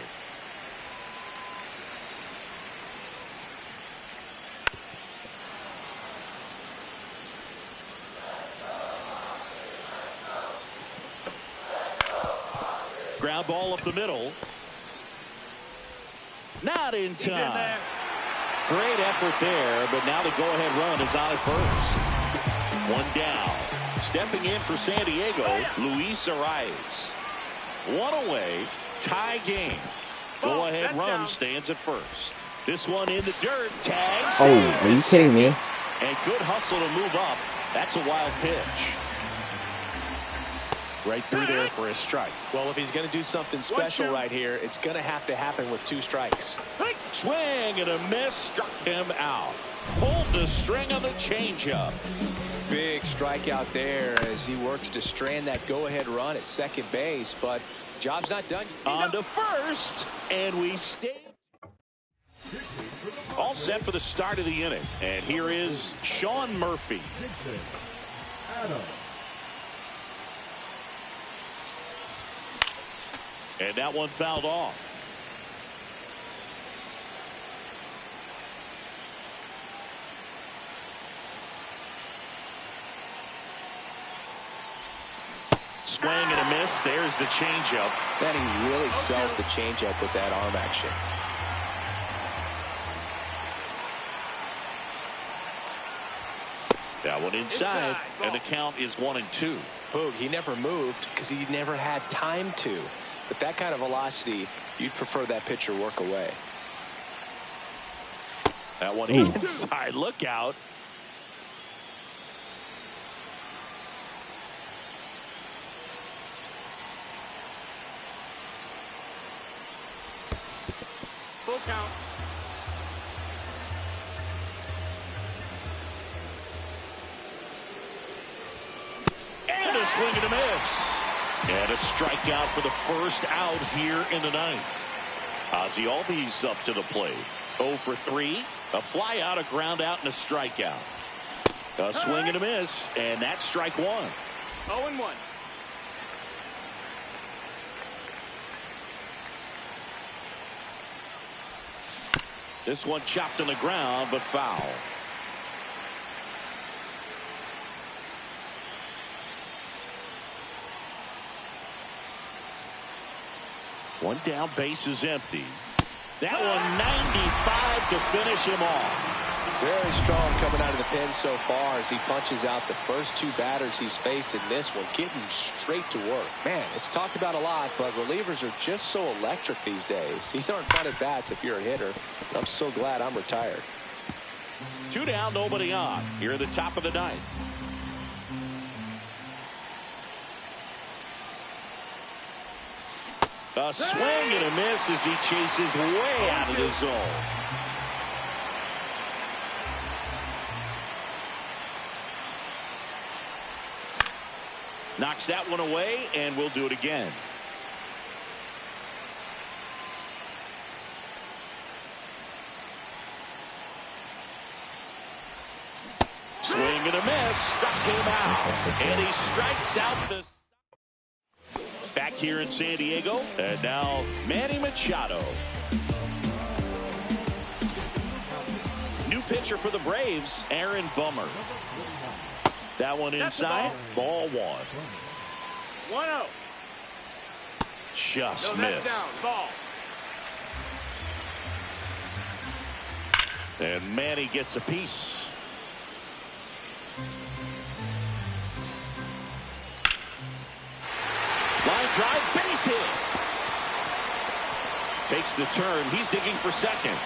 Ground ball up the middle. Not in time. Great effort there, but now the go-ahead run is on at first. One down. Stepping in for San Diego, Luis Arias. One away, tie game. Go-ahead run stands at first. This one in the dirt, tags. Oh, are you kidding me? And good hustle to move up. That's a wild pitch. Right through there for a strike. Well, if he's going to do something special right here, it's going to have to happen with 2 strikes. Swing and a miss, struck him out. Pulled the string on the changeup. Big strikeout there as he works to strand that go-ahead run at second base, but job's not done. On to first, and we stay. All set for the start of the inning, and here is Sean Murphy. And that one fouled off. Swing and a miss. There's the changeup. Then he really sells the changeup with that arm action. That one inside, and the count is 1-2. Boog, he never moved because he never had time to. But that kind of velocity, you'd prefer that pitcher work away. That one inside. Look out. Full count. And a swing and a miss. And a strikeout for the first out here in the 9th. Ozzie Albies up to the plate. 0 for 3. A fly out, a ground out, and a strikeout. A swing and a miss, and that's strike 1. 0-1. This one chopped on the ground, but foul. One down, base is empty. That one 95 to finish him off. Very strong coming out of the pen so far as he punches out the first 2 batters he's faced in this one, getting straight to work. Man, it's talked about a lot, but relievers are just so electric these days. These aren't fun at bats if you're a hitter. I'm so glad I'm retired. 2 down, nobody on. Here at the top of the 9th. A swing and a miss as he chases way out of the zone. Knocks that one away, and we'll do it again. Swing and a miss, struck him out, and he strikes out the. Back here in San Diego, and now Manny Machado. New pitcher for the Braves, Aaron Bummer. That one inside, ball 1. 1-0. Just missed. Down, ball. And Manny gets a piece. Line drive, base hit. Takes the turn. He's digging for second.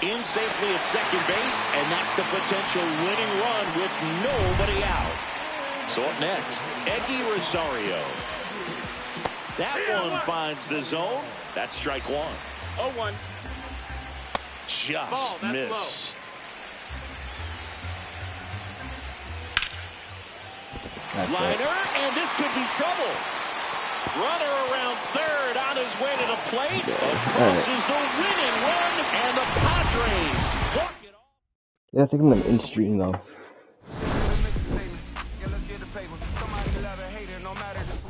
in safely at second base, and that's the potential winning run with nobody out. So up next, Eggy Rosario. That one finds the zone. That's strike one. 0-1. Just missed. Liner, and this could be trouble. Runner around third, on his way to the plate. Crosses the winning run, and the Padres walk it off. Yeah, I think I'm gonna end stream though. Yeah, let's get the paper. Somebody love it, hate it, no matter the